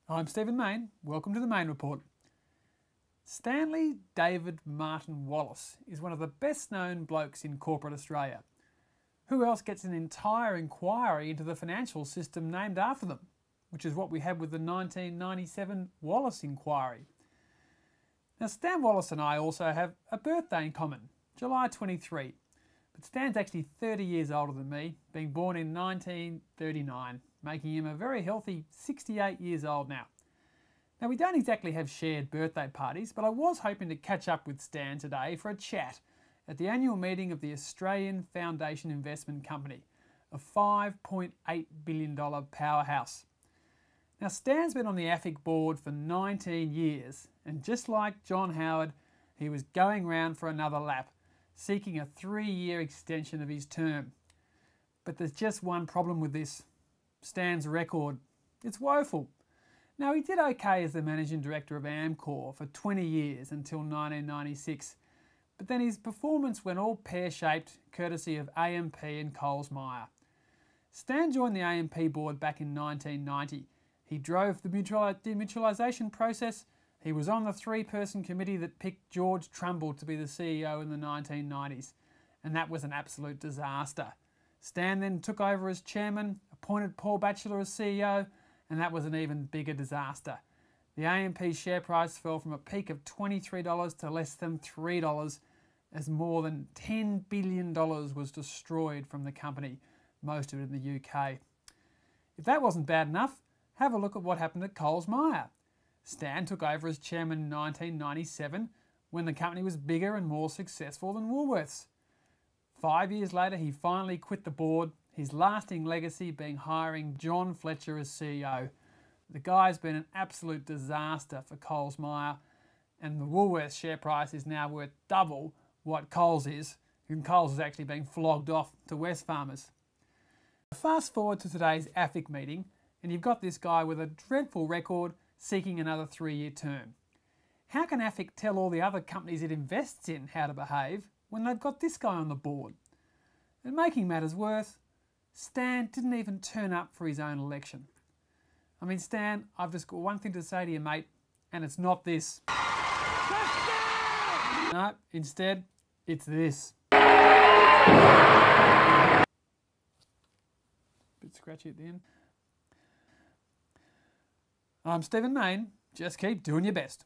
I'm Stephen Main. Welcome to the Main Report. Stanley David Martin Wallis is one of the best known blokes in corporate Australia. Who else gets an entire inquiry into the financial system named after them? Which is what we had with the 1997 Wallis inquiry. Now Stan Wallis and I also have a birthday in common, July 23. But Stan's actually 30 years older than me, being born in 1939, making him a very healthy 68 years old now. Now we don't exactly have shared birthday parties, but I was hoping to catch up with Stan today for a chat at the annual meeting of the Australian Foundation Investment Company, a $5.8 billion powerhouse. Now Stan's been on the AFIC board for 19 years, and just like John Howard, he was going round for another lap, seeking a 3-year extension of his term. But there's just one problem with this. Stan's record. It's woeful. Now he did okay as the managing director of Amcor for 20 years until 1996, but then his performance went all pear-shaped courtesy of AMP and Coles Myer. Stan joined the AMP board back in 1990. He drove the demutualisation process. He was on the 3-person committee that picked George Trumbull to be the CEO in the 1990s, and that was an absolute disaster. Stan then took over as chairman, appointed Paul Batchelor as CEO, and that was an even bigger disaster. The AMP share price fell from a peak of $23 to less than $3 as more than $10 billion was destroyed from the company, most of it in the UK. If that wasn't bad enough, have a look at what happened at Coles Myer. Stan took over as chairman in 1997 when the company was bigger and more successful than Woolworths. 5 years later, he finally quit the board, his lasting legacy being hiring John Fletcher as CEO. The guy's been an absolute disaster for Coles Myer, and the Woolworths share price is now worth double what Coles is, and Coles is actually being flogged off to Wesfarmers. Fast forward to today's AFIC meeting, and you've got this guy with a dreadful record seeking another 3-year term. How can AFIC tell all the other companies it invests in how to behave when they've got this guy on the board? And making matters worse, Stan didn't even turn up for his own election. I mean, Stan, I've just got one thing to say to you, mate, and it's not this. No, instead, it's this. Bit scratchy at the end. I'm Stephen Main. Just keep doing your best.